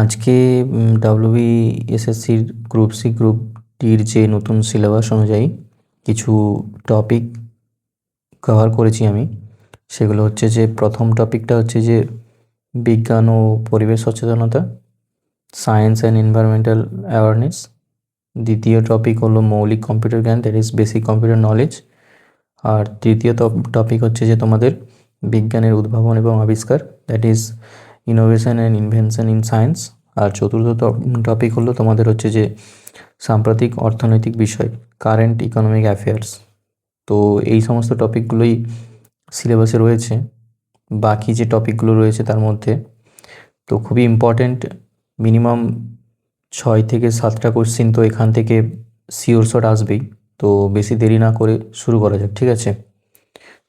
আজকে ডাব্লিউবিএসএসসির group C group ডির যে নতুন সিলেবাস অনুযায়ী কিছু টপিক কভার করেছি আমি। সেগুলো হচ্ছে যে প্রথম টপিকটা হচ্ছে যে বিজ্ঞান ও পরিবেশ সচেতনতা, সায়েন্স অ্যান্ড এনভায়রনমেন্টাল অ্যাওয়ারনেস। দ্বিতীয় টপিক হলো মৌলিক কম্পিউটার জ্ঞান, that is basic computer knowledge. আর তৃতীয় টপিক হচ্ছে যে তোমাদের বিজ্ঞানের উদ্ভাবন এবং আবিষ্কার, that is innovation and invention in science. আর চতুর্থ টপিক হলো তোমাদের হচ্ছে যে সাম্প্রতিক অর্থনৈতিক বিষয়, কারেন্ট ইকোনমিক অ্যাফেয়ার্স। তো এই সমস্ত টপিকগুলোই সিলেবাসে রয়েছে। বাকি যে টপিকগুলো রয়েছে তার মধ্যে তো খুবই ইম্পর্ট্যান্ট, মিনিমাম 6 থেকে 7টা কোশ্চিন তো এখান থেকে শিওর শট আসবেই। তো বেশি দেরি না করে শুরু করা যাক, ঠিক আছে?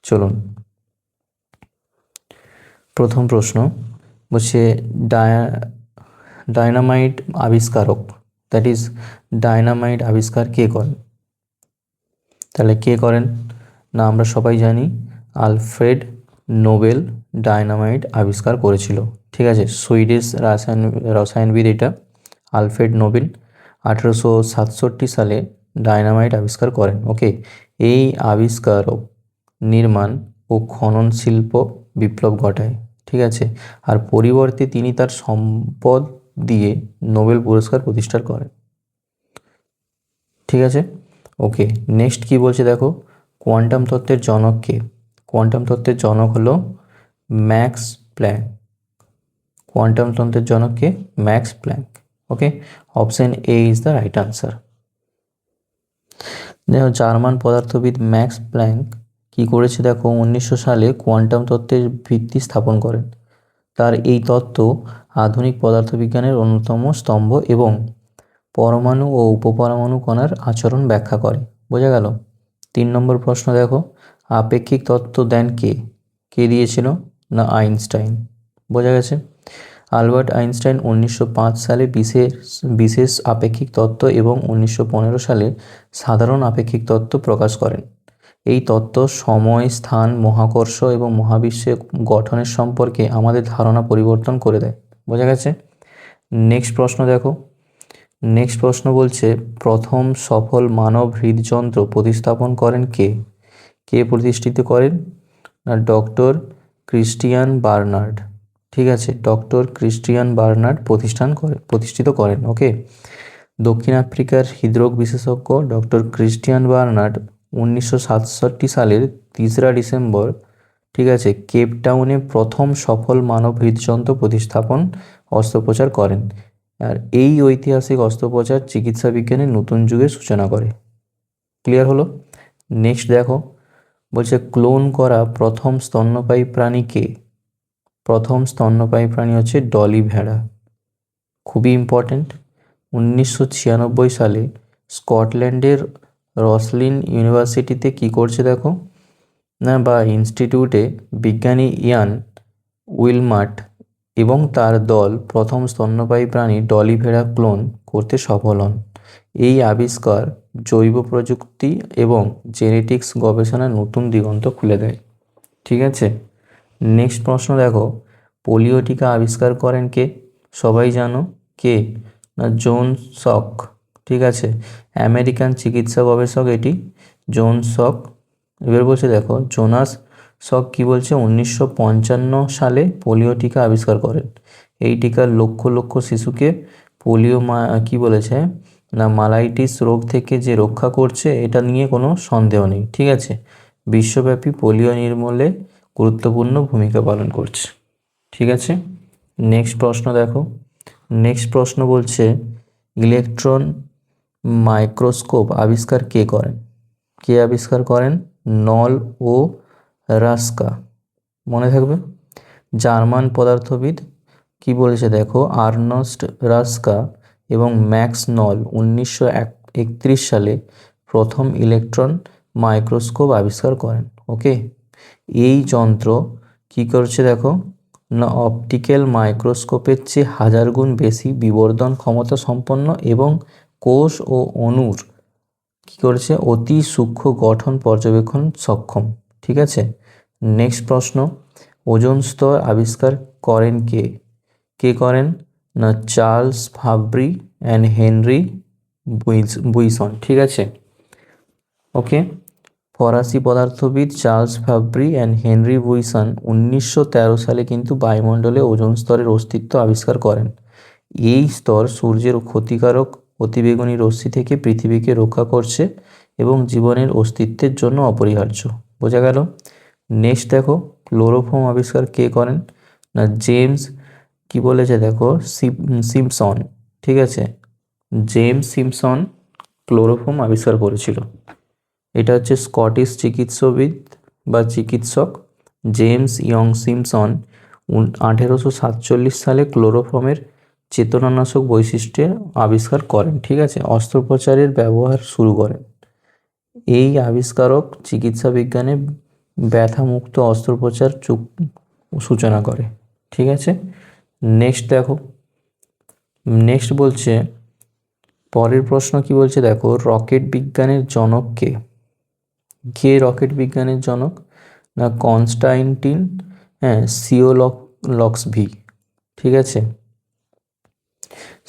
চলুন। প্রথম প্রশ্ন বলছে ডায়নামাইট আবিষ্কারক, দ্যাট ইজ ডায়নামাইট আবিষ্কার কে করেন? তাহলে কে করেন না, আমরা সবাই জানি আলফ্রেড নোবেল ডায়নামাইট আবিষ্কার করেছিল, ঠিক আছে? সুইডিশ রসায়নবিদ এটা আলফ্রেড নোবেল 1867 সালে ডায়নামাইট আবিষ্কার করেন। ওকে, এই আবিষ্কারক নির্মাণ ও খনন শিল্প বিপ্লব ঘটায়, ঠিক আছে? আর পরিবর্তে তিনি তার সম্পদ দিয়ে নোবেল পুরস্কার প্রতিষ্ঠা করেন, ঠিক আছে? ওকে, নেক্সট কি বলছে দেখো, কোয়ান্টাম তত্ত্বের জনক কে? কোয়ান্টাম তত্ত্বের জনক হলো ম্যাক্স প্ল্যাঙ্ক। কোয়ান্টাম তত্ত্বের জনক কে? Max Planck. Okay, option A is the right answer. দেখো, জার্মান পদার্থবিদ ম্যাক্স প্ল্যাঙ্ক কি করেছে দেখো, 1900 সালে কোয়ান্টাম তত্ত্বের ভিত্তি স্থাপন করেন। তার এই তত্ত্ব আধুনিক পদার্থবিজ্ঞানের অন্যতম স্তম্ভ এবং পরমাণু ও উপপরমাণু কণার আচরণ ব্যাখ্যা করে। বোঝা গেল? 3 নম্বর প্রশ্ন দেখো, আপেক্ষিক তত্ত্ব দেন কে? কে দিয়েছিল না আইনস্টাইন। বোঝা গেছে? আলবার্ট আইনস্টাইন 1905 সালে বিশেষ আপেক্ষিক তত্ত্ব এবং 1915 সালে সাধারণ আপেক্ষিক তত্ত্ব প্রকাশ করেন। এই তত্ত্ব সময়, স্থান, মহাকর্ষ এবং মহাবিশ্বের গঠনের সম্পর্কে আমাদের ধারণা পরিবর্তন করে দেয়। বোঝা গেছে? নেক্সট প্রশ্ন দেখো, নেক্সট প্রশ্ন বলছে প্রথম সফল মানব হৃদযন্ত্র প্রতিস্থাপন করেন কে? কে প্রতিষ্ঠিত করেন না ডক্টর ক্রিস্টিয়ান বার্নার্ড, ঠিক আছে? ডক্টর ক্রিস্টিয়ান বার্নার্ড প্রতিষ্ঠিত করেন। ওকে, দক্ষিণ আফ্রিকার হৃদরোগ বিশেষজ্ঞ ডক্টর ক্রিস্টিয়ান বার্নার্ড 1967 সালের 3রা ডিসেম্বর, ঠিক আছে, কেপটাউনে প্রথম সফল মানব হৃদযন্ত্র প্রতিস্থাপন অস্ত্রোপচার করেন। আর এই ঐতিহাসিক অস্ত্রোপচার চিকিৎসা বিজ্ঞানের নতুন যুগের সূচনা করে। ক্লিয়ার হলো? নেক্সট দেখো, বলছে ক্লোন করা প্রথম স্তন্যপায়ী প্রাণী কে? প্রথম স্তন্যপায়ী প্রাণী হচ্ছে ডলি ভেড়া। খুবই ইম্পর্টেন্ট, 1996 সালে স্কটল্যান্ডের রসলিন ইউনিভার্সিটিতে কি করছে দেখো না, বা ইনস্টিটিউটে বিজ্ঞানী ইয়ান উইলমাট এবং তার দল প্রথম স্তন্যপায়ী প্রাণী ডলি ভেড়া ক্লোন করতে সফল হন। এই আবিষ্কার জৈব প্রযুক্তি এবং জেনেটিক্স গবেষণার নতুন দিগন্ত খুলে দেয়, ঠিক আছে? নেক্সট প্রশ্ন দেখো, পোলিও টিকা আবিষ্কার করেন কে? সবাই জানো কে না জন সক, ঠিক আছে? আমেরিকান চিকিৎসা গবেষক এটি জন সক। এবার বলছে দেখো, জোনাস সক কি বলছে, 1955 সালে পোলিও টিকা আবিষ্কার করেন। এই টিকা লক্ষ লক্ষ শিশুকে পোলিও কি বলেছে না মালাইটিস রোগ থেকে যে রক্ষা করছে, এটা নিয়ে কোনো সন্দেহ নেই, ঠিক আছে? বিশ্বব্যাপী পোলিও নির্মূলে গুরুত্বপূর্ণ ভূমিকা পালন করছে, ঠিক আছে? নেক্সট প্রশ্ন দেখো, নেক্সট প্রশ্ন বলছে ইলেকট্রন মাইক্রোস্কোপ আবিষ্কার কে করেন? কে আবিষ্কার করেন? নল ও রাস্কা। মনে থাকবে, জার্মান পদার্থবিদ কি বলেছে দেখো, আর্নস্ট রাস্কা এবং ম্যাক্স নল 1931 সালে প্রথম ইলেকট্রন মাইক্রোস্কোপ আবিষ্কার করেন। ওকে, এই যন্ত্র কি করছে দেখো না অপটিক্যাল মাইক্রোস্কোপের চেয়ে 1000 গুণ বেশি বিবর্ধন ক্ষমতা সম্পন্ন এবং কোষ ও অণুর কি করেছে অতি সূক্ষ্ম গঠন পর্যবেক্ষণ সক্ষম, ঠিক আছে? নেক্সট প্রশ্ন, ওজোন স্তর আবিষ্কার করেন কে? কে করেন না চার্লস ফাব্রি অ্যান্ড হেনরি বুইসন, ঠিক আছে। ওকে, ফরাসি পদার্থবিদ চার্লস ফাব্রি অ্যান্ড হেনরি বুইসন 1913 সালে কিন্তু বায়ুমণ্ডলে ওজোন স্তরের অস্তিত্ব আবিষ্কার করেন। এই স্তর সূর্যের ক্ষতিকারক অতিবেগুনি রশ্মি থেকে পৃথিবীকে রক্ষা করছে এবং জীবনের অস্তিত্বের জন্য অপরিহার্য। বোঝা গেল? নেক্সট দেখো, ক্লোরোফর্ম আবিষ্কার কে করেন? না জেমস, কি বলেছে দেখো, সিম্পসন, ঠিক আছে। জেমস সিম্পসন ক্লোরোফর্ম আবিষ্কার করেছিল। এটা হচ্ছে স্কটিশ চিকিৎসাবিদ বা চিকিৎসক জেমস ইয়ং সিম্পসন 1847 সালে ক্লোরোফর্মের চেতনানাশক বৈশিষ্ট্যের আবিষ্কার করেন, ঠিক আছে। অস্ত্রোপচারের ব্যবহার শুরু করেন। এই আবিষ্কারক চিকিৎসা বিজ্ঞানে ব্যথামুক্ত অস্ত্রোপচার সূচনা করে, ঠিক আছে। নেক্সট দেখো, নেক্সট বলছে, পরের প্রশ্ন কি বলছে দেখো, রকেট বিজ্ঞানের জনক কে? কে রকেট বিজ্ঞানের জনক? না কনস্টান্টিন সিওলক্সভি, ঠিক আছে।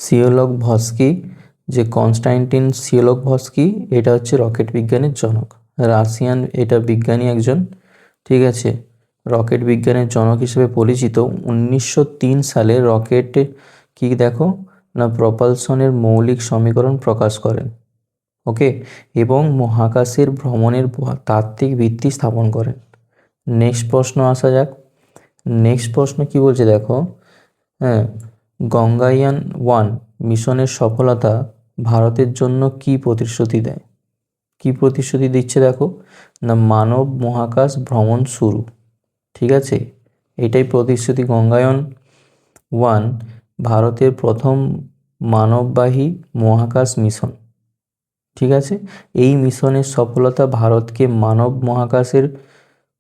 সিওলকভস্কি, যে কনস্টান্টিন সিওলকভস্কি, এটা হচ্ছে রকেট বিজ্ঞানের জনক, রাশিয়ান এটা বিজ্ঞানী একজন, ঠিক আছে। রকেট বিজ্ঞানের জনক হিসেবে পরিচিত। 1903 সালে রকেটে কি দেখো, না প্রপালশনের মৌলিক সমীকরণ প্রকাশ করেন, ওকে, এবং মহাকাশের ভ্রমণের তাত্ত্বিক ভিত্তি স্থাপন করেন। নেক্সট প্রশ্ন আসা যাক। নেক্সট প্রশ্ন কি বলছে দেখো, গঙ্গায়ান-1 মিশনের সফলতা ভারতের জন্য কি প্রতিশ্রুতি দেয়? কি প্রতিশ্রুতি দিচ্ছে দেখো, না মানব মহাকাশ ভ্রমণ শুরু, ঠিক আছে। এটাই প্রতিশ্রুতি। গঙ্গায়ান-1 ভারতের প্রথম মানববাহী মহাকাশ মিশন, ঠিক আছে। এই মিশনের সফলতা ভারতকে মানব মহাকাশের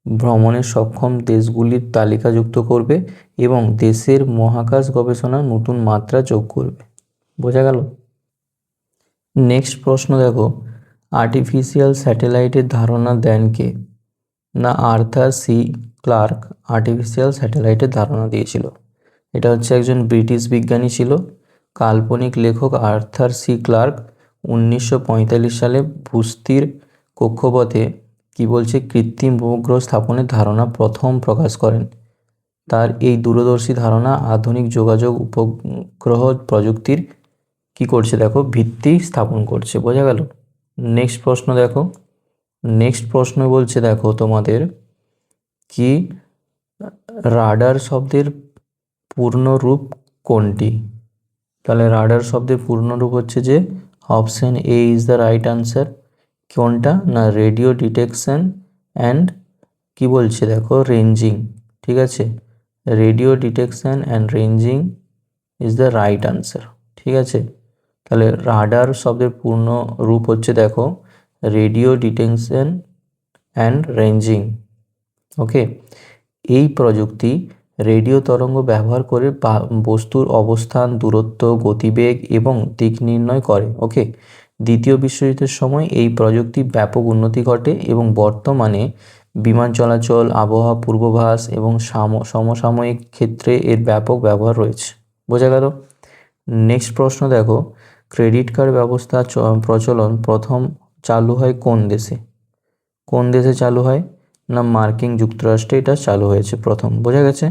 ভ্রমণে সক্ষম দেশগুলির তালিকাভুক্ত করবে এবং দেশের মহাকাশ গবেষণার নতুন মাত্রা যোগ করবে। বোঝা গেল? নেক্সট প্রশ্ন দেখো, আর্টিফিশিয়াল স্যাটেলাইটের ধারণা দেন কে? না আর্থার সি ক্লার্ক আর্টিফিশিয়াল স্যাটেলাইটের ধারণা দিয়েছিল। এটা হচ্ছে একজন ব্রিটিশ বিজ্ঞানী ছিল, কাল্পনিক লেখক আর্থার সি ক্লার্ক 1945 সালে ভূস্থির কক্ষপথে কি বলছে কৃত্রিম উপগ্রহ স্থাপনের ধারণা প্রথম প্রকাশ করেন। তার এই দূরদর্শী ধারণা আধুনিক যোগাযোগ উপগ্রহ প্রযুক্তির কি করছে দেখো, ভিত্তি স্থাপন করছে। বোঝা গেল? নেক্সট প্রশ্ন দেখো, নেক্সট প্রশ্ন বলছে দেখো তোমাদের কি, রাডার শব্দের পূর্ণ রূপ কোনটি? তাহলে রাডার শব্দের পূর্ণ রূপ হচ্ছে যে option A is the right answer. কোনটা? না রেডিও ডিটেকশন অ্যান্ড কি বলছে দেখো রেঞ্জিং, ঠিক আছে। Radio detection and ranging is the right answer, ঠিক আছে। তাহলে রাডার শব্দের পূর্ণ রূপ হচ্ছে দেখো রেডিও ডিটেকশন অ্যান্ড রেঞ্জিং, ওকে। এই প্রযুক্তি রেডিও তরঙ্গ ব্যবহার করে বস্তুর অবস্থান, দূরত্ব, গতিবেগ এবং দিক নির্ণয় করে, ওকে। দ্বিতীয় বিশ্বযুদ্ধের সময় এই প্রযুক্তি ব্যাপক উন্নতি ঘটে এবং বর্তমানে বিমান চলাচল, আবহাওয়া পূর্বাভাস এবং সমসাময়িক ক্ষেত্রে এর ব্যাপক ব্যবহার রয়েছে। বোঝা গেল? নেক্সট প্রশ্ন দেখো, ক্রেডিট কার্ড ব্যবস্থা প্রচলন প্রথম চালু হয় কোন দেশে? কোন দেশে চালু হয়? না মার্কিন যুক্তরাষ্ট্রে এটা চালু হয়েছে প্রথম। বোঝা গেছে?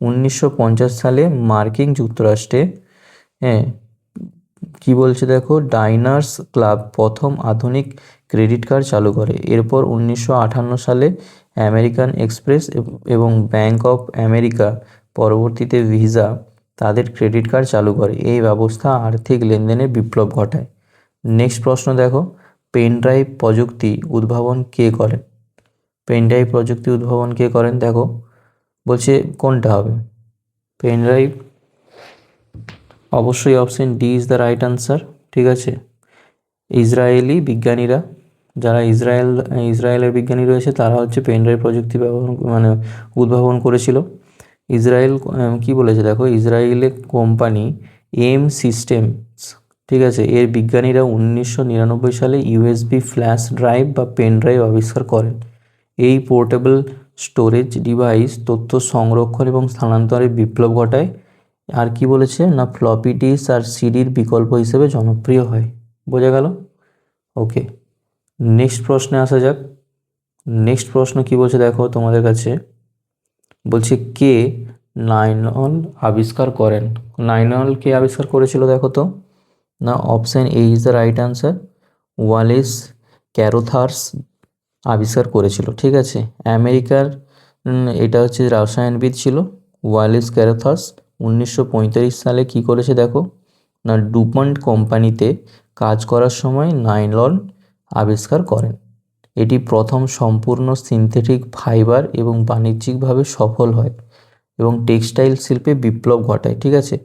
1950 সালে মার্কিন যুক্তরাষ্ট্রে কি বলছে দেখো, ডাইনার্স ক্লাব প্রথম আধুনিক ক্রেডিট কার্ড চালু করে। এরপর 1958 সালে আমেরিকান এক্সপ্রেস এবং ব্যাংক অফ আমেরিকা, পরবর্তীতে ভিসা, তাদের ক্রেডিট কার্ড চালু করে। এই ব্যবস্থা আর্থিক লেনদেনের বিপ্লব ঘটায়। নেক্সট প্রশ্ন দেখো, পেন ড্রাইভ প্রযুক্তি উদ্ভাবন কে করেন? পেন ড্রাইভ প্রযুক্তি উদ্ভাবন কে করেন দেখো, বলছে কোনটা হবে পেন ড্রাইভ? অবশ্যই option D is the right answer, ঠিক আছে। ইসরায়েলি বিজ্ঞানীরা, যারা ইসরায়েলের বিজ্ঞানী রয়েছে তারা হচ্ছে পেন ড্রাইভ প্রযুক্তি উদ্ভাবন করেছিল। ইসরায়েল কি বলেছে দেখো, ইসরায়েলের কোম্পানি এম সিস্টেমস, ঠিক আছে, এর বিজ্ঞানীরা 1999 সালে ইউএসবি ফ্ল্যাশ ড্রাইভ বা পেন ড্রাইভ আবিষ্কার করেন। এই পোর্টেবল স্টোরেজ ডিভাইস তথ্য সংরক্ষণ এবং স্থানান্তরে বিপ্লব ঘটায় আর কি বলেছে না ফ্লপি ডিস্ক আর সিডির বিকল্প হিসেবে জনপ্রিয় হয়। বোঝা গেল? ওকে, নেক্সট প্রশ্নে আসা যাক। নেক্সট প্রশ্ন কি বলছে দেখো তোমাদের কাছে, বলছে কে নাইলন আবিষ্কার করেন? নাইলন কে আবিষ্কার করেছিল দেখো তো, না option A is the right answer, Wallace Carothers আবিষ্কার করেছিল। ঠিক আছে, আমেরিকার এটা হচ্ছে রসায়নবিদ ছিল ওয়ালেস ক্যারোথার্স। 1935 সালে কি করেছে দেখো, না ডুপন্ট কোম্পানিতে কাজ করার সময় নাইলন আবিষ্কার করেন। এটি প্রথম সম্পূর্ণ সিনথেটিক ফাইবার এবং বাণিজ্যিকভাবে সফল হয় এবং টেক্সটাইল শিল্পে বিপ্লব ঘটায়। ঠিক আছে,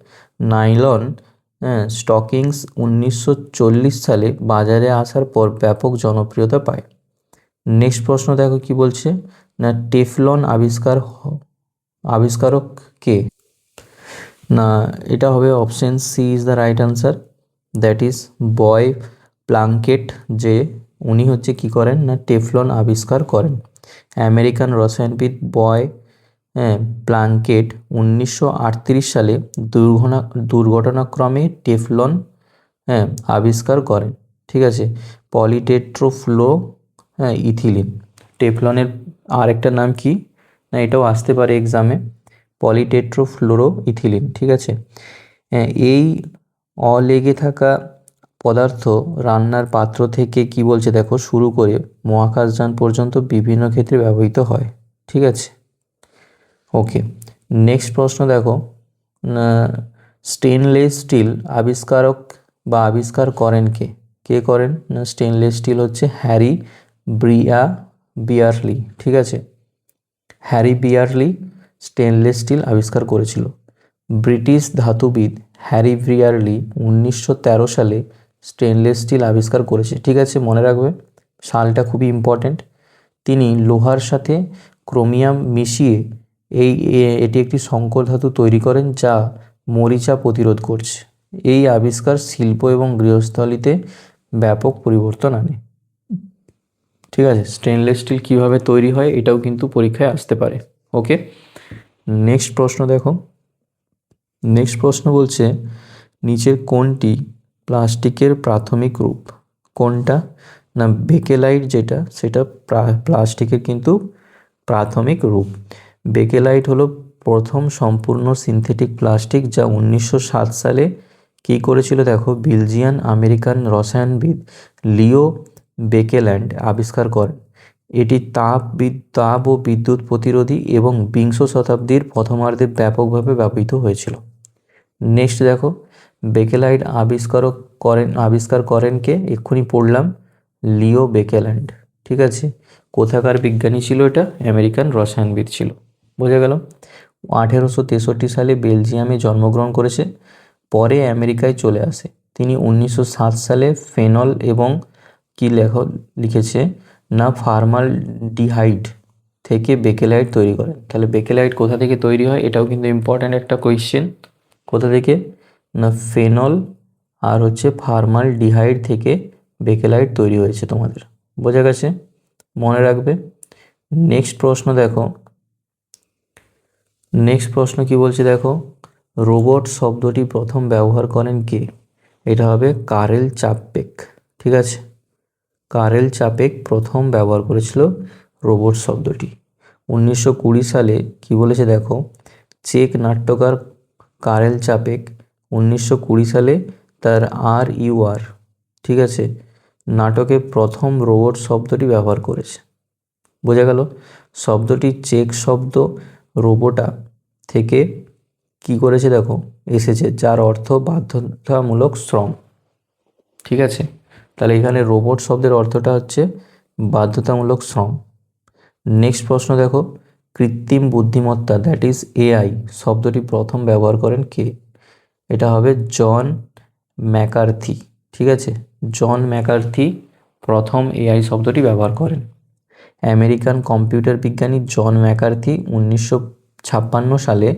নাইলন স্টকিংস 1940 সালে বাজারে আসার পর ব্যাপক জনপ্রিয়তা পায়। নেক্সট প্রশ্ন দেখো কি বলছে, না টেফলন আবিষ্কারক কে? না এটা হবে option C is the right answer, that is Boy Plunkett. যে উনি হচ্ছে কি করেন না টেফলন আবিষ্কার করেন। আমেরিকান রসায়নবিদ বয় প্লাঙ্কেট 1938 সালে দুর্ঘটনাক্রমে টেফলন আবিষ্কার করেন। ঠিক আছে, পলিটেট্রোফ্লো ইথিলিন। টেফলনের আরেকটা নাম কি, না এটাও আসতে পারে এক্সামে, পলিটেট্রোফ্লোরো ইথিলিন। ঠিক আছে, এই অলেগে থাকা পদার্থ রান্নার পাত্র থেকে কি বলছে দেখো শুরু করে মহাকাশযান পর্যন্ত বিভিন্ন ক্ষেত্রে ব্যবহৃত হয়। ঠিক আছে, ওকে, নেক্সট প্রশ্ন দেখো, স্টেনলেস স্টিল আবিষ্কারক বা আবিষ্কার করেন কে? কে করেন না স্টেনলেস স্টিল হচ্ছে হ্যারি বিয়ারলি। ঠিক আছে, হ্যারি বিয়ারলি স্টেনলেস স্টিল আবিষ্কার করেছিল। ব্রিটিশ ধাতুবিদ হ্যারি বিয়ারলি 1913 সালে স্টেনলেস স্টিল আবিষ্কার করেছে। ঠিক আছে, মনে রাখবে সালটা খুবই ইম্পর্ট্যান্ট। তিনি লোহার সাথে ক্রোমিয়াম মিশিয়ে এটি একটি সংকর ধাতু তৈরি করেন যা মরিচা প্রতিরোধ করছে। এই আবিষ্কার শিল্প এবং গৃহস্থলিতে ব্যাপক পরিবর্তন আনে। ঠিক আছে, স্টেনলেস স্টিল কীভাবে তৈরি হয় এটাও কিন্তু পরীক্ষায় আসতে পারে। ওকে, নেক্সট প্রশ্ন দেখো। নেক্সট প্রশ্ন বলছে নিচের কোনটি প্লাস্টিকের প্রাথমিক রূপ? কোনটা না বেকেলাইট, যেটা সেটা প্লাস্টিকের কিন্তু প্রাথমিক রূপ। বেকেলাইট হলো প্রথম সম্পূর্ণ সিনথেটিক প্লাস্টিক যা 1907 সালে কী করেছিল দেখো বেলজিয়ান আমেরিকান রসায়নবিদ লিও বেকেল্যান্ড আবিষ্কার করেন। এটি তাপ ও বিদ্যুৎ প্রতিরোধী এবং বিংশ শতাব্দীর প্রথমার্ধে ব্যাপকভাবে ব্যবহৃত হয়েছিল। নেক্সট দেখো, বেকেলাইট আবিষ্কার করেন কে? এক্ষুনি পড়লাম, লিও বেকেল্যান্ড। ঠিক আছে, কোথাকার বিজ্ঞানী ছিল এটা? আমেরিকান রসায়নবিদ ছিল। বোঝা গেল? 1863 সালে বেলজিয়ামে জন্মগ্রহণ করেছে, পরে আমেরিকায় চলে আসে। তিনি 1907 সালে ফেনল এবং কি লিখেছে না ফর্মালডিহাইড থেকে বেকেলাইট তৈরি করেন। তাহলে বেকেলাইট কোথা থেকে তৈরি হয় এটাও কিন্তু ইম্পর্ট্যান্ট একটা কোয়েশ্চেন। কোথা থেকে না ফেনল আর হচ্ছে ফর্মালডিহাইড থেকে বেকেলাইট তৈরি হয়েছে তোমাদের। বোঝা গেছে? মনে রাখবে। নেক্সট প্রশ্ন দেখো। নেক্সট প্রশ্ন কি বলছে দেখো, রোবট শব্দটি প্রথম ব্যবহার করেন কে? এটা হবে কারেল চাপেক। ঠিক আছে, কারেল চাপেক প্রথম ব্যবহার করেছিল রোবট শব্দটি। 1920 সালে কি বলেছে দেখো, চেক নাট্যকার কারেল চাপেক 1920 সালে তার RUR, ঠিক আছে, নাটকে প্রথম রোবট শব্দটি ব্যবহার করেছে। বোঝা গেল? শব্দটি চেক শব্দ রোবোটা থেকে কি করেছে দেখো এসেছে, যার অর্থ বাধ্যতামূলক শ্রম। ঠিক আছে, তাহলে এখানে রোবট শব্দের অর্থটা হচ্ছে বাধ্যতামূলক শ্রম। নেক্সট প্রশ্ন দেখো, কৃত্রিম বুদ্ধিমত্তা দ্যাট ইজ AI শব্দটি প্রথম ব্যবহার করেন কে? এটা হবে জন ম্যাকার্থি। ঠিক আছে, জন ম্যাকার্থি প্রথম AI শব্দটি ব্যবহার করেন। আমেরিকান কম্পিউটার বিজ্ঞানী জন ম্যাকার্থি 1956 সালে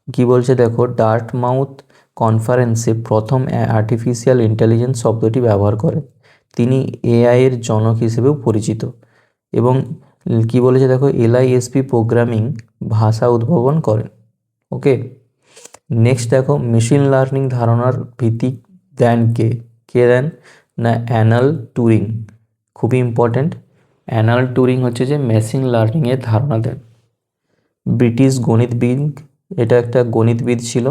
কি বলছে দেখো, ডার্টমাউথ কনফারেন্সে প্রথম আর্টিফিশিয়াল ইন্টেলিজেন্স শব্দটি ব্যবহার করেন। তিনি AI এর জনক হিসেবেও পরিচিত এবং কি বলেছে দেখো LISP প্রোগ্রামিং ভাষা উদ্ভাবন করেন। ওকে, নেক্সট দেখো মেশিন লার্নিং ধারণার ভিত্তি দেন কে? কে দেন? না অ্যালান টুরিং। খুবই ইম্পর্ট্যান্ট। অ্যালান টুরিং হচ্ছে যে মেশিন লার্নিংয়ের ধারণা দেন। ব্রিটিশ গণিতবিদ, এটা একটা গণিতবিদ ছিল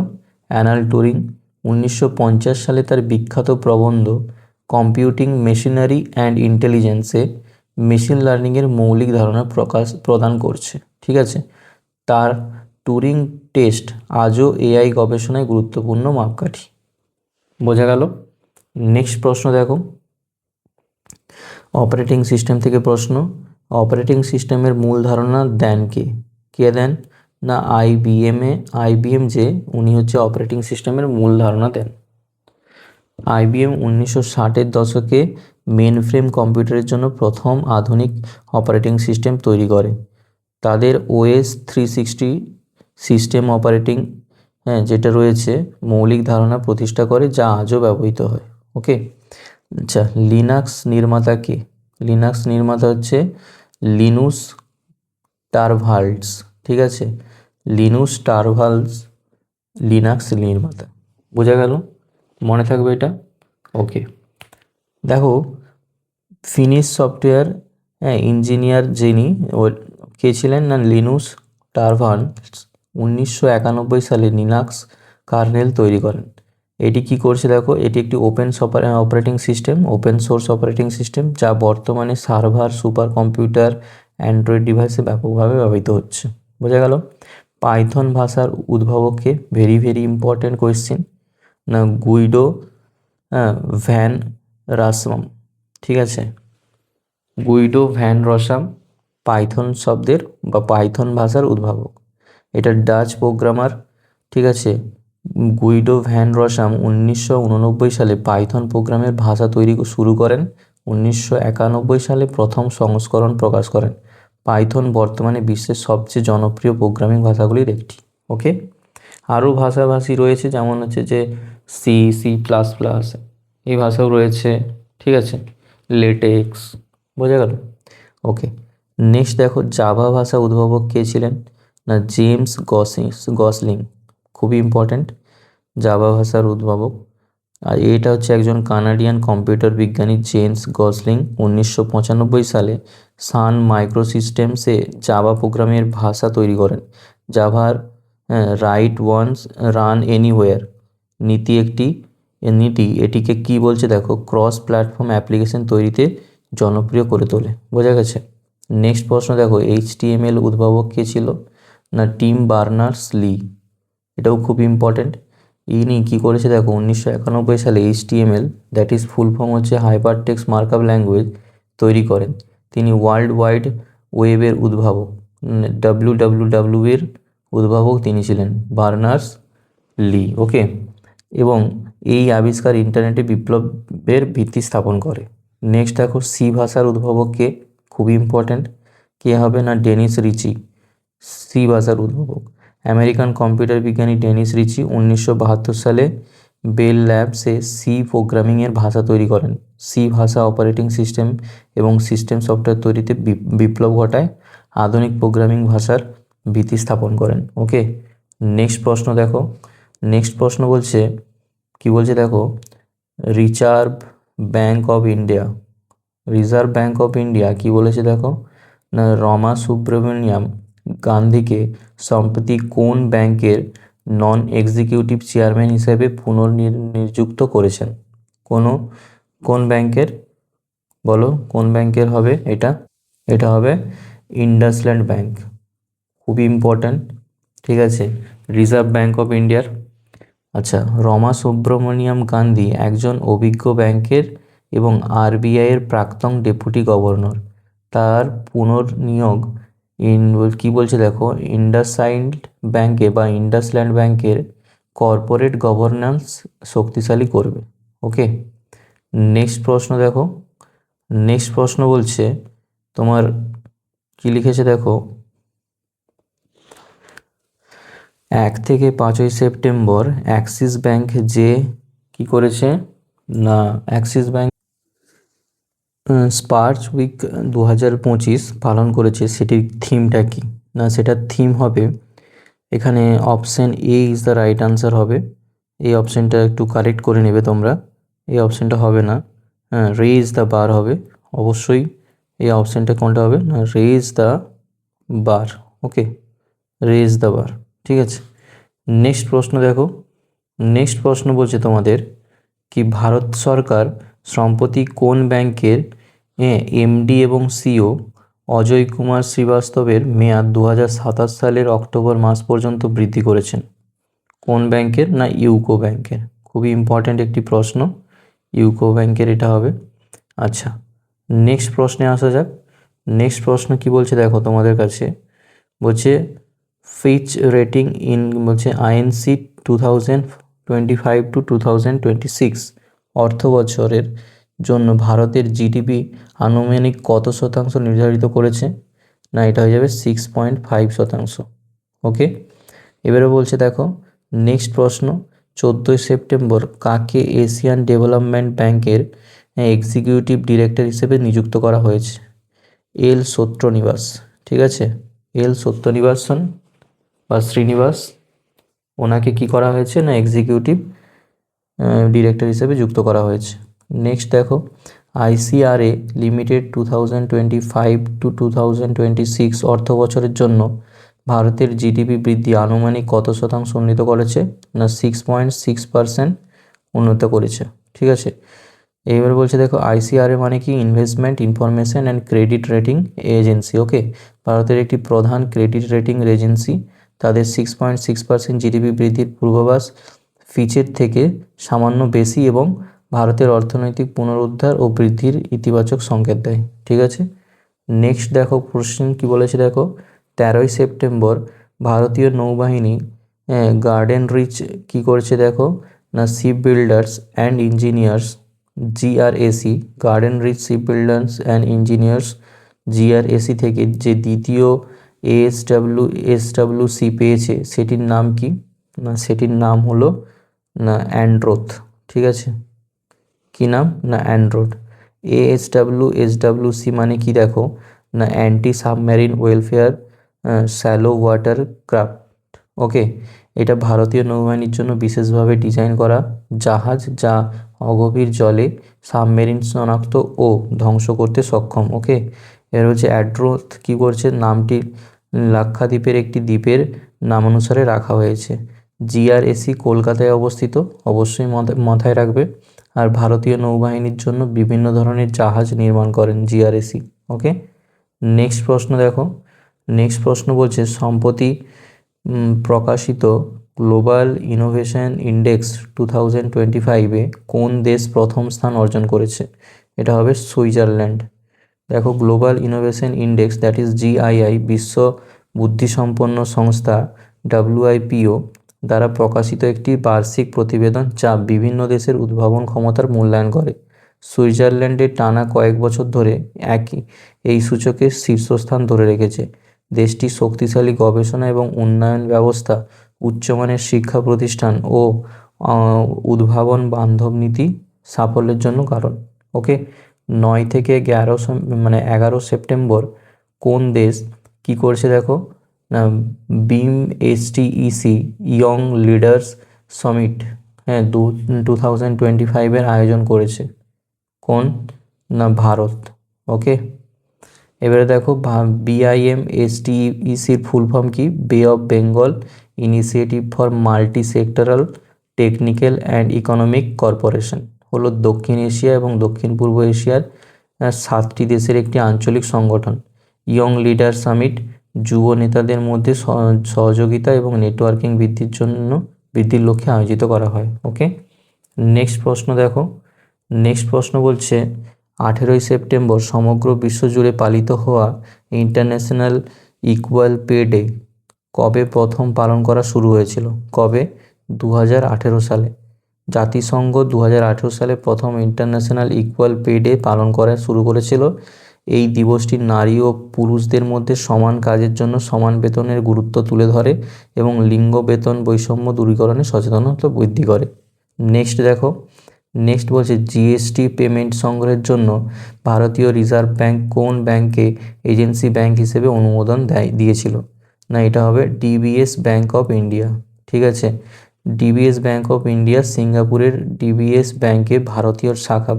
অ্যালান টুরিং। 1950 সালে তার বিখ্যাত প্রবন্ধ কম্পিউটিং মেশিনারি অ্যান্ড ইন্টেলিজেন্সে মেশিন লার্নিংয়ের মৌলিক ধারণা প্রদান করছে। ঠিক আছে, তার টুরিং টেস্ট আজও এআই গবেষণায় গুরুত্বপূর্ণ মাপকাঠি। বোঝা গেল? নেক্সট প্রশ্ন দেখো, অপারেটিং সিস্টেম থেকে প্রশ্ন। অপারেটিং সিস্টেমের মূল ধারণা দেন কে? কে দেন? না আইবিএম যে উনি হচ্ছে অপারেটিং সিস্টেমের মূল ধারণা দেন। আইবিএম 1960-এর দশকে মেন ফ্রেম কম্পিউটারের জন্য প্রথম আধুনিক অপারেটিং সিস্টেম তৈরি করে। তাদের OS 360 সিস্টেম অপারেটিং, যেটা রয়েছে মৌলিক ধারণা প্রতিষ্ঠা করে যা আজও ব্যবহৃত হয়। ওকে, আচ্ছা লিনাক্স নির্মাতা কে? লিনাক্স নির্মাতা হচ্ছে লিনুস টারভাল্ডস। ঠিক আছে, লিনুস টারভাল্ডস লিনাক্স নির্মাতা। বোঝা গেল? মনে থাকবে এটা। ওকে, দেখো ফিনিশ সফটওয়্যার ইঞ্জিনিয়ার যিনি কে ছিলেন? না লিনুস টারভাল্ডস 1991 সালে লিনাক্স কার্নেল তৈরি করেন। এটি কি করছে দেখো, এটি একটি open operating system, open source operating system যা বর্তমানে সার্ভার, সুপার কম্পিউটার, অ্যান্ড্রয়েড ডিভাইসে ব্যাপকভাবে ব্যবহৃত হচ্ছে। বোঝা গেল? পাইথন ভাষার উদ্ভাবককে? Very very important question. না গুইডো ভ্যান রাসমাম। ঠিক আছে, গুইডো ভ্যান রসাম পাইথন শব্দের বা পাইথন ভাষার উদ্ভাবক। এটা ডাচ প্রোগ্রামার। ঠিক আছে, গুইডো ভ্যান রসাম 1989 সালে পাইথন প্রোগ্রামের ভাষা তৈরি শুরু করেন। 1991 সালে প্রথম সংস্করণ প্রকাশ করেন। পাইথন বর্তমানে বিশ্বের সবচেয়ে জনপ্রিয় প্রোগ্রামিং ভাষাগুলির একটি। ওকে, আরও ভাষাভাষী রয়েছে যেমন হচ্ছে যে C++, এই ভাষাও রয়েছে। ঠিক আছে, লেটেক্স। বোঝা গেল? ওকে, নেক্সট দেখো জাভা ভাষা উদ্ভাবক কে ছিলেন? না জেমস গসলিং। খুবই ইম্পর্ট্যান্ট, জাভা ভাষার উদ্ভাবক। আর এটা হচ্ছে একজন কানাডিয়ান কম্পিউটার বিজ্ঞানী জেমস গসলিং 1995 সালে সান মাইক্রোসিস্টেমসে জাভা প্রোগ্রামের ভাষা তৈরি করেন। জাভার রাইট ওয়ান্স রান এনিওয়্যার নীতি এটিকে কি বলছে দেখো, ক্রস প্ল্যাটফর্ম অ্যাপ্লিকেশন তৈরিতে জনপ্রিয় করে তোলে। বোঝা গেছে? নেক্সট প্রশ্ন দেখো, HTML উদ্ভাবক কে ছিল? না টিম বার্নার্স-লি। এটাও খুব ইম্পর্ট্যান্ট। ইনি কী করেছে দেখো, 1991 সালে HTML, that is full form হচ্ছে হাইপার টেক্সট মার্কআপ ল্যাঙ্গুয়েজ, তৈরি করেন। তিনি ওয়ার্ল্ড ওয়াইড ওয়েবের উদ্ভাবক, WWW এর উদ্ভাবক তিনি ছিলেন, বার্নার্স-লি। ওকে, এবং এই আবিষ্কার ইন্টারনেটে বিপ্লবের ভিত্তি স্থাপন করে। নেক্সট দেখো সি ভাষার উদ্ভাবক কে? খুবই ইম্পর্ট্যান্ট। কে হবে? না ডেনিস রিচি, সি ভাষার উদ্ভাবক। আমেরিকান কম্পিউটার বিজ্ঞানী ডেনিস রিচি 1972 সালে বেল ল্যাবসে সি প্রোগ্রামিংয়ের ভাষা তৈরি করেন। সি ভাষা অপারেটিং সিস্টেম এবং সিস্টেম সফটওয়্যার তৈরিতে বিপ্লব ঘটায়, আধুনিক প্রোগ্রামিং ভাষার ভিত্তি স্থাপন করেন। ওকে, নেক্সট প্রশ্ন দেখো। নেক্সট প্রশ্ন বলছে, কি বলছে দেখো, রিজার্ভ ব্যাঙ্ক অফ ইন্ডিয়া কি বলেছে দেখো, না রমা সুব্রমণিয়াম গান্ধীকে সম্প্রতি কোন ব্যাংকের নন এক্সিকিউটিভ চেয়ারম্যান হিসেবে পুনর্নিযুক্ত করেছেন? কোন ব্যাংকের? বলো কোন ব্যাংকের হবে এটা? এটা হবে ইন্ডাসল্যান্ড ব্যাংক। খুবই ইম্পর্ট্যান্ট। ঠিক আছে, রিজার্ভ ব্যাঙ্ক অফ ইন্ডিয়ার। আচ্ছা, রমা সুব্রমণিয়াম গান্ধী একজন অভিজ্ঞ ব্যাংকের এবং RBI-এর প্রাক্তন ডেপুটি গভর্নর। তার পুনর্নিয়োগ কি বলছে দেখো, ইন্ডাসইন্ড ব্যাংকে বা ইন্ডাসল্যান্ড ব্যাংকের কর্পোরেট গভর্নেন্স শক্তিশালী করবে। ওকে, নেক্সট প্রশ্ন দেখো। নেক্সট প্রশ্ন বলছে তোমার, কি লিখেছে দেখো, 1 থেকে 5 সেপ্টেম্বর অ্যাক্সিস ব্যাংক যে কি করেছে, না অ্যাক্সিস ব্যাংক স্পার্চ উইক 2025 পালন করেছে, সেটির থিমটা কি? না সেটার থিম হবে এখানে option A is the right answer হবে। এই অপশানটা একটু কারেক্ট করে নেবে তোমরা, এই অপশানটা হবে না। হ্যাঁ, রেজ দ্য বার হবে অবশ্যই। এই অপশানটা কোনটা হবে না, raise the bar. Okay, raise the bar, ঠিক আছে। নেক্সট প্রশ্ন দেখো, নেক্সট প্রশ্ন বলছে তোমাদের কি ভারত সরকার সম্প্রতি কোন ব্যাংকের এমডি এবং সিও অজয় কুমার শ্রীবাস্তবের মেয়াদ 2027 সালের অক্টোবর মাস পর্যন্ত বৃদ্ধি করেছেন? কোন ব্যাংকের না ইউকো ব্যাংকের। খুবই ইম্পর্ট্যান্ট একটি প্রশ্ন, ইউকো ব্যাংকের এটা হবে। আচ্ছা, নেক্সট প্রশ্নে আসা যাক। নেক্সট প্রশ্ন কি বলছে দেখো তোমাদের কাছে, বলছে ফিচ রেটিং ইন বলছে আইএনসি 2025 to 2026 অর্থ বছরের জন্য ভারতের জিডিপি আনুমানিক কত শতাংশ নির্ধারিত করেছে? না, এটা হয়ে যাবে 6.5%। ওকে, এবারে বলছে দেখো নেক্সট প্রশ্ন, 14 সেপ্টেম্বর কাকে এশিয়ান ডেভেলপমেন্ট ব্যাংকের এক্সিকিউটিভ ডিরেক্টর হিসেবে নিযুক্ত করা হয়েছে? এল সত্যনিবাস, ঠিক আছে, এল সত্যনিবাসন বা শ্রীনিবাস, ওনাকে কি করা হয়েছে না এক্সিকিউটিভ ডিরেক্টর হিসেবে যুক্ত করা হয়েছে। নেক্সট দেখো আইসিআরএ লিমিটেড 2025 to 2026 অর্থ বছরের জন্য ভারতের জিডিপি বৃদ্ধি আনুমানিক কত শতাংশ উন্নীত করেছে? না 6.6% উন্নত করেছে, ঠিক আছে। এইবার বলছে দেখো আইসিআরএ মানে কি, investment information and credit rating agency. Okay, ভারতের একটি প্রধান ক্রেডিট রেটিং এজেন্সি। তাদের 6.6% জিডিপি বৃদ্ধির পূর্বাভাস ফিচের থেকে সামান্য বেশি এবং ভারতের অর্থনৈতিক পুনরুদ্ধার ও বৃদ্ধির ইতিবাচক সংকেত দেয়, ঠিক আছে। নেক্সট দেখো প্রশ্ন কি বলেছে দেখো, 13 সেপ্টেম্বর ভারতীয় নৌবাহিনী গার্ডেন রিচ কি করছে দেখো না ship builders and engineers GRSE, Garden Reach ship builders and engineers GRSE থেকে যে দ্বিতীয় এসডব্লিউসি পেয়েছে সেটির নাম কি? না সেটির নাম হলো না অ্যান্ড্রোথ, ঠিক আছে। কি নাম? না অ্যান্ড্রোথ। এসডব্লিউসি মানে কি দেখো না anti submarine warfare shallow water craft. Okay, এটা ভারতীয় নৌবাহিনীর জন্য বিশেষভাবে ডিজাইন করা জাহাজ যা অগভীর জলে সাবমেরিন শনাক্ত ও ধ্বংস করতে সক্ষম। ওকে, এর হচ্ছে অ্যান্ড্রোথ কী করছে, নামটি লাক্ষাদ্বীপের একটি দ্বীপের নামানুসারে রাখা হয়েছে। জিআরএসি কলকাতায় অবস্থিত, অবশ্যই মাথায় রাখবে। আর ভারতীয় নৌবাহিনীর জন্য বিভিন্ন ধরনের জাহাজ নির্মাণ করেন জিআরএসি। ওকে, নেক্সট প্রশ্ন দেখো, নেক্সট প্রশ্ন বলছে সম্প্রতি প্রকাশিত গ্লোবাল ইনোভেশন ইন্ডেক্স 2025-এ কোন দেশ প্রথম স্থান অর্জন করেছে? এটা হবে সুইজারল্যান্ড। দেখো global innovation index that is GII বিশ্ব বুদ্ধিসম্পন্ন সংস্থা ডাব্লিউআইপিও দ্বারা প্রকাশিত একটি বার্ষিক প্রতিবেদন যা বিভিন্ন দেশের উদ্ভাবন ক্ষমতার মূল্যায়ন করে। সুইজারল্যান্ডে টানা কয়েক বছর ধরে এই সূচকে শীর্ষস্থান ধরে রেখেছে। দেশটি শক্তিশালী গবেষণা এবং উন্নয়ন ব্যবস্থা, উচ্চমানের শিক্ষা প্রতিষ্ঠান ও উদ্ভাবন বান্ধব নীতি সাফল্যের জন্য কারণ। ওকে, 9 থেকে 11 সেপ্টেম্বর কোন দেশ কি করছে দেখো না বিম এসটিইসি ইয়ং লিডার্স সামিট 2025-এর আয়োজন করেছে? কোন না ভারত। ওকে, এবারে দেখো BIMSTECর ফুল ফর্ম কি? বে of Bengal initiative for multi sectoral technical and economic corporation, হলো দক্ষিণ এশিয়া এবং দক্ষিণ পূর্ব এশিয়ার 7টি দেশের একটি আঞ্চলিক সংগঠন। ইয়ং লিডার সামিট যুব নেতাদের মধ্যে সহযোগিতা এবং নেটওয়ার্কিং বৃদ্ধির লক্ষ্যে আয়োজিত করা হয়। ওকে, নেক্সট প্রশ্ন দেখো, নেক্সট প্রশ্ন বলছে 18 সেপ্টেম্বর সমগ্র বিশ্বজুড়ে পালিত হওয়া ইন্টারন্যাশনাল ইকুয়াল পে ডে কবে প্রথম পালন করা শুরু হয়েছিল? কবে? 2018 সালে। জাতিসংঘ 2018 সালে প্রথম ইন্টারন্যাশনাল ইকুয়াল পে ডে পালন করা শুরু করেছিল। এই দিবসটি নারী ও পুরুষদের মধ্যে সমান কাজের জন্য সমান বেতনের গুরুত্ব তুলে ধরে এবং লিঙ্গ বেতন বৈষম্য দূরীকরণে সচেতনতা বৃদ্ধি করে। নেক্সট দেখো, নেক্সট বলছে জিএসটি পেমেন্ট সংগ্রহের জন্য ভারতীয় রিজার্ভ ব্যাংক কোন ব্যাংকে এজেন্সি ব্যাংক হিসেবে অনুমোদন দিয়েছিল? না, এটা হবে ডিবিএস ব্যাঙ্ক অফ ইন্ডিয়া। ঠিক আছে, ডিবিএস ব্যাঙ্ক অফ ইন্ডিয়া সিঙ্গাপুরের ডিবিএস ব্যাঙ্কে ভারতীয় শাখা।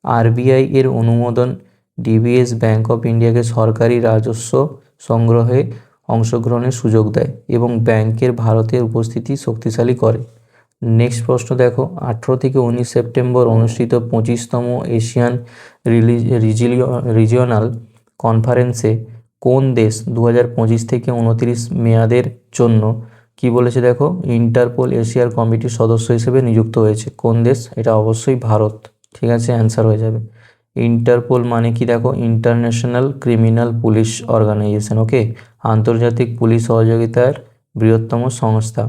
আরবিআই এর অনুমোদন ডিবিএস ব্যাঙ্ক অফ ইন্ডিয়াকে সরকারি রাজস্ব সংগ্রহে অংশগ্রহণের সুযোগ দেয় এবং ব্যাংকের ভারতের উপস্থিতি শক্তিশালী করে। নেক্সট প্রশ্ন দেখো, 18 থেকে 19 সেপ্টেম্বর অনুষ্ঠিত 25তম এশিয়ান রিজিওনাল কনফারেন্সে কোন দেশ 2025 থেকে 29 মেয়াদের জন্য কি বলেছে দেখো, ইন্টারপোল এশিয়ার কমিটির সদস্য হিসেবে নিযুক্ত হয়েছে? কোন দেশ? এটা অবশ্যই ভারত। ঠিক আছে, অ্যান্সার হয়ে যাবে। ইন্টারপোল মানে কি দেখো, ইন্টারন্যাশনাল ক্রিমিনাল পুলিশ অর্গানাইজেশন। ওকে, আন্তর্জাতিক পুলিশ সহযোগিতার বৃহত্তম সংস্থা।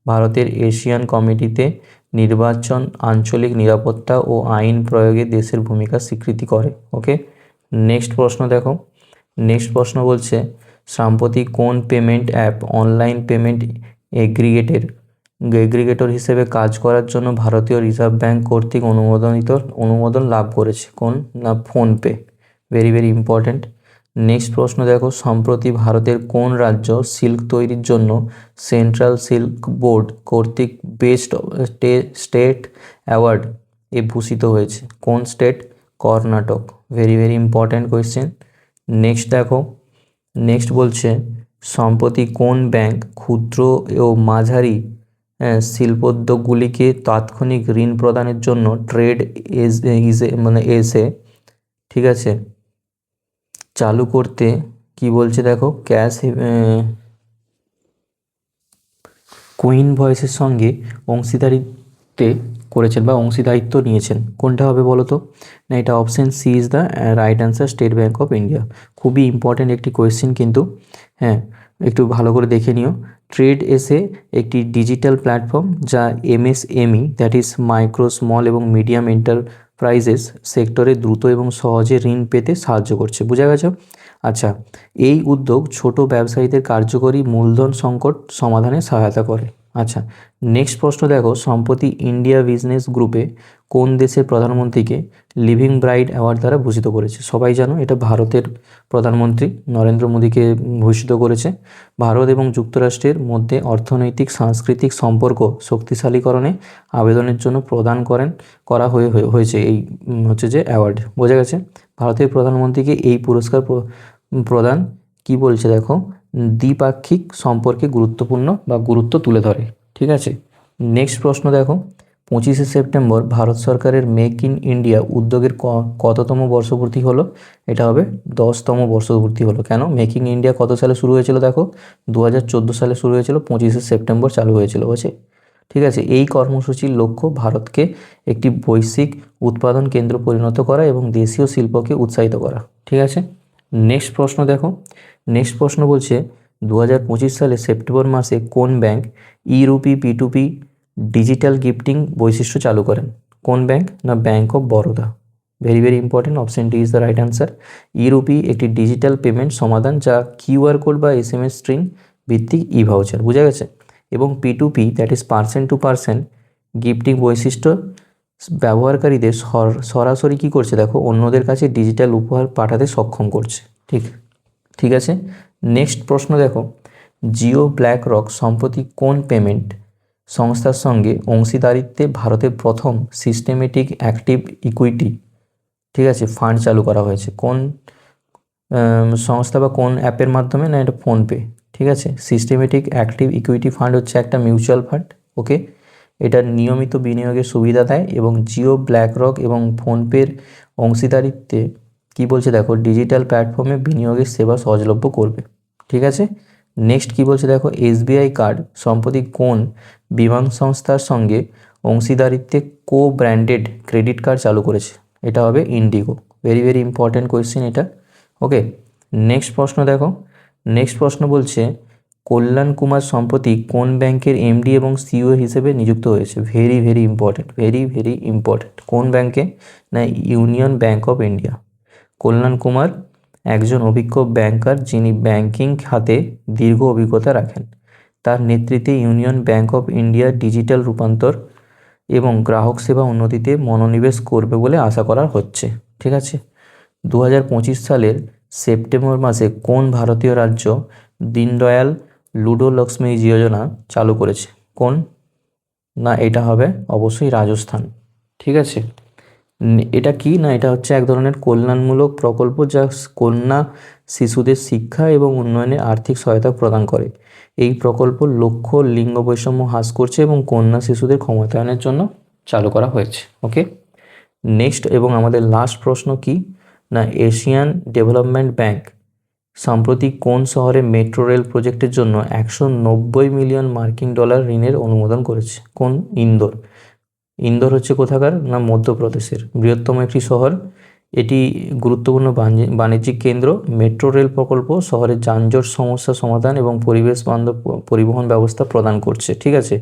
ভারতের এশিয়ান কমিটিতে নির্বাচন, আঞ্চলিক নিরাপত্তা ও আইন প্রয়োগে দেশের ভূমিকা স্বীকৃতি করে। ওকে, নেক্সট প্রশ্ন দেখো। নেক্সট প্রশ্ন বলছে, সাম্প্রতিক কোন payment app online payment aggregator হিসেবে কাজ করার জন্য ভারতীয় রিজার্ভ ব্যাঙ্ক কর্তৃক অনুমোদন লাভ করেছে? কোন? না, PhonePe. Very very important. Next প্রশ্ন দেখো, সম্প্রতি ভারতের কোন রাজ্য সিল্ক তৈরির জন্য সেন্ট্রাল সিল্ক বোর্ড কর্তৃক বেস্ট স্টেট অ্যাওয়ার্ড এ ভূষিত হয়েছে? কোন state? Karnataka. Very very important question. Next দেখো, নেক্সট বলছে, সম্প্রতি কোন ব্যাংক ক্ষুদ্র ও মাঝারি শিল্পোদ্যোগগুলিকে তাৎক্ষণিক ঋণ প্রদানের জন্য ট্রেড এসে ঠিক আছে চালু করতে কি বলছে দেখো, ক্যাশ কুইন ভয়েসের সঙ্গে অংশীদারিত্বে করেছেন বা অংশীদারিত্ব নিয়েছেন? কোনটা হবে বলো তো? না, এটা option C is the right answer, State Bank of India. খুবই ইম্পর্ট্যান্ট একটি কোয়েশ্চেন কিন্তু, হ্যাঁ, একটু ভালো করে দেখে নিও। ট্রেড এসে একটি ডিজিটাল প্ল্যাটফর্ম যা MSME, that is micro small এবং মিডিয়াম এন্টারপ্রাইজেস সেক্টরে দ্রুত এবং সহজে ঋণ পেতে সাহায্য করছে। বোঝা গেছে? আচ্ছা, এই উদ্যোগ ছোট ব্যবসায়ীদের কার্যকরী মূলধন সংকট সমাধানে সহায়তা করে। আচ্ছা, নেক্সট প্রশ্ন দেখো, সম্প্রতি ইন্ডিয়া বিজনেস গ্রুপে কোন দেশের প্রধানমন্ত্রীকে লিভিং ব্রাইট অ্যাওয়ার্ড দ্বারা ভূষিত করেছে? সবাই জানো, এটা ভারতের প্রধানমন্ত্রী নরেন্দ্র মোদীকে ভূষিত করেছে। ভারত এবং যুক্তরাষ্ট্রের মধ্যে অর্থনৈতিক সাংস্কৃতিক সম্পর্ক শক্তিশালীকরণে আবেদনের জন্য করা হয়েছে এই হচ্ছে যে অ্যাওয়ার্ড। বোঝা গেছে? ভারতের প্রধানমন্ত্রীকে এই পুরস্কার প্রদান কি বলছে দেখো, দ্বিপাক্ষিক সম্পর্কে গুরুত্বপূর্ণ বা গুরুত্ব তুলে ধরে। ঠিক আছে, নেক্সট প্রশ্ন দেখো, 25শে সেপ্টেম্বর ভারত সরকারের মেক ইন ইন্ডিয়া উদ্যোগের কততম বর্ষপূর্তি হলো? এটা হবে 10তম বর্ষপূর্তি হলো। কেন? মেক ইন ইন্ডিয়া কত সালে শুরু হয়েছিল দেখো, 2014 সালে শুরু হয়েছিল, 25শে সেপ্টেম্বর চালু হয়েছিল। বুঝছে? ঠিক আছে, এই কর্মসূচির লক্ষ্য ভারতকে একটি বৈশ্বিক উৎপাদন কেন্দ্র পরিণত করা এবং দেশীয় শিল্পকে উৎসাহিত করা। ঠিক আছে, নেক্সট প্রশ্ন দেখো। নেক্সট প্রশ্ন বলছে, 2025 সালে সেপ্টেম্বর মাসে কোন ব্যাংক ইউরুপি P2P ডিজিটাল গিফটিং বৈশিষ্ট্য চালু করেন? কোন ব্যাংক? না, bank of Baroda. Very very important, option D is the right answer. ERUPI একটি ডিজিটাল পেমেন্ট সমাধান যা কিউআর কোড বা SMS স্ট্রিং ভিত্তিক ভাউচার। বোঝা গেছে? এবং P2P, that is person to person gifting বৈশিষ্ট্য ব্যবহারকারীদের সরাসরি কী করছে দেখো, অন্যদের কাছে ডিজিটাল উপহার পাঠাতে সক্ষম করছে। ঠিক আছে, নেক্সট প্রশ্ন দেখো, জিও ব্ল্যাক রক সম্প্রতি কোন পেমেন্ট সংস্থার সঙ্গে অংশীদারিত্বে ভারতের প্রথম সিস্টেমেটিক অ্যাক্টিভ ইকুইটি ঠিক আছে ফান্ড চালু করা হয়েছে? কোন সংস্থা বা কোন অ্যাপের মাধ্যমে? না, এটা ফোনপে। ঠিক আছে, সিস্টেমেটিক অ্যাক্টিভ ইকুইটি ফান্ড হচ্ছে একটা মিউচুয়াল ফান্ড। ওকে, এটা নিয়মিত বিনিয়োগের সুবিধা দেয় এবং জিও ব্ল্যাক রক এবং ফোনপের অংশীদারিত্বে কি বলছে দেখো, ডিজিটাল প্ল্যাটফর্মে বিনিয়োগের সেবা সহজলভ্য করবে। ঠিক আছে, নেক্সট কি বলছে দেখো, SBI কার্ড সম্প্রতি কোন বিমান সংস্থার সঙ্গে অংশীদারিত্বে ব্র্যান্ডেড ক্রেডিট কার্ড চালু করেছে? এটা হবে Indigo. Very very important question এটা। ওকে, নেক্সট প্রশ্ন দেখো। নেক্সট প্রশ্ন বলছে, কল্যাণ কুমার সম্প্রতি কোন ব্যাংকের MD এবং CEO হিসেবে নিযুক্ত হয়েছে? Very very important, very very important. কোন ব্যাংকে? না, ইউনিয়ন ব্যাংক অফ ইন্ডিয়া। কল্যাণ কুমার একজন অভিজ্ঞ ব্যাংকার যিনি ব্যাংকিং খাতে দীর্ঘ অভিজ্ঞতা রাখেন। তার নেতৃত্বে union bank of India digital রূপান্তর এবং গ্রাহক সেবা উন্নতিতে মনোনিবেশ করবে বলে আশা করা হচ্ছে। ঠিক আছে, 2025 সালের সেপ্টেম্বর মাসে কোন ভারতীয় রাজ্য দীনদয়াল লুডো লক্ষ্মী যোজনা চালু করেছে? কোন? না, এটা হবে অবশ্যই রাজস্থান। ঠিক আছে। এটা কি না, এটা হচ্ছে এক ধরনের কল্যাণমূলক প্রকল্প যা কন্যা শিশুদের শিক্ষা এবং উন্নয়নে আর্থিক সহায়তা প্রদান করে। এই প্রকল্প লক্ষ্য লিঙ্গ বৈষম্য হ্রাস করছে এবং কন্যা শিশুদের ক্ষমতায়নের জন্য চালু করা হয়েছে। ওকে, নেক্সট এবং আমাদের লাস্ট প্রশ্ন কি না, এশিয়ান ডেভেলপমেন্ট ব্যাংক সাম্প্রতিক কোন শহরে মেট্রো রেল প্রজেক্টের জন্য 190 মিলিয়ন মার্কিন ডলার ঋণের অনুমোদন করেছে? কোন? ইন্দোর। ইন্দোর হচ্ছে কোথাকার না, মধ্যপ্রদেশের বৃহত্তম একটি শহর। এটি গুরুত্বপূর্ণ বাণিজ্যিক কেন্দ্র। মেট্রো রেল প্রকল্প শহরের যানজট সমস্যা সমাধান এবং পরিবেশ বান্ধব পরিবহন ব্যবস্থা প্রদান করছে। ঠিক আছে,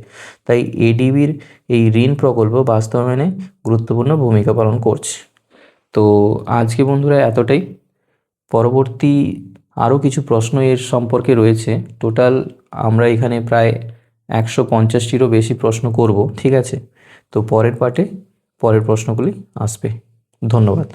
তাই এডিবির এই ঋণ প্রকল্প বাস্তবায়নে গুরুত্বপূর্ণ ভূমিকা পালন করছে। তো আজকে বন্ধুরা এতটাই। পরবর্তী আরও কিছু প্রশ্ন এর সম্পর্কে রয়েছে। টোটাল আমরা এখানে প্রায় 150টিরও বেশি প্রশ্ন করব। ঠিক আছে, তো পরের পার্টে পরের প্রশ্নগুলি আসবে। ধন্যবাদ।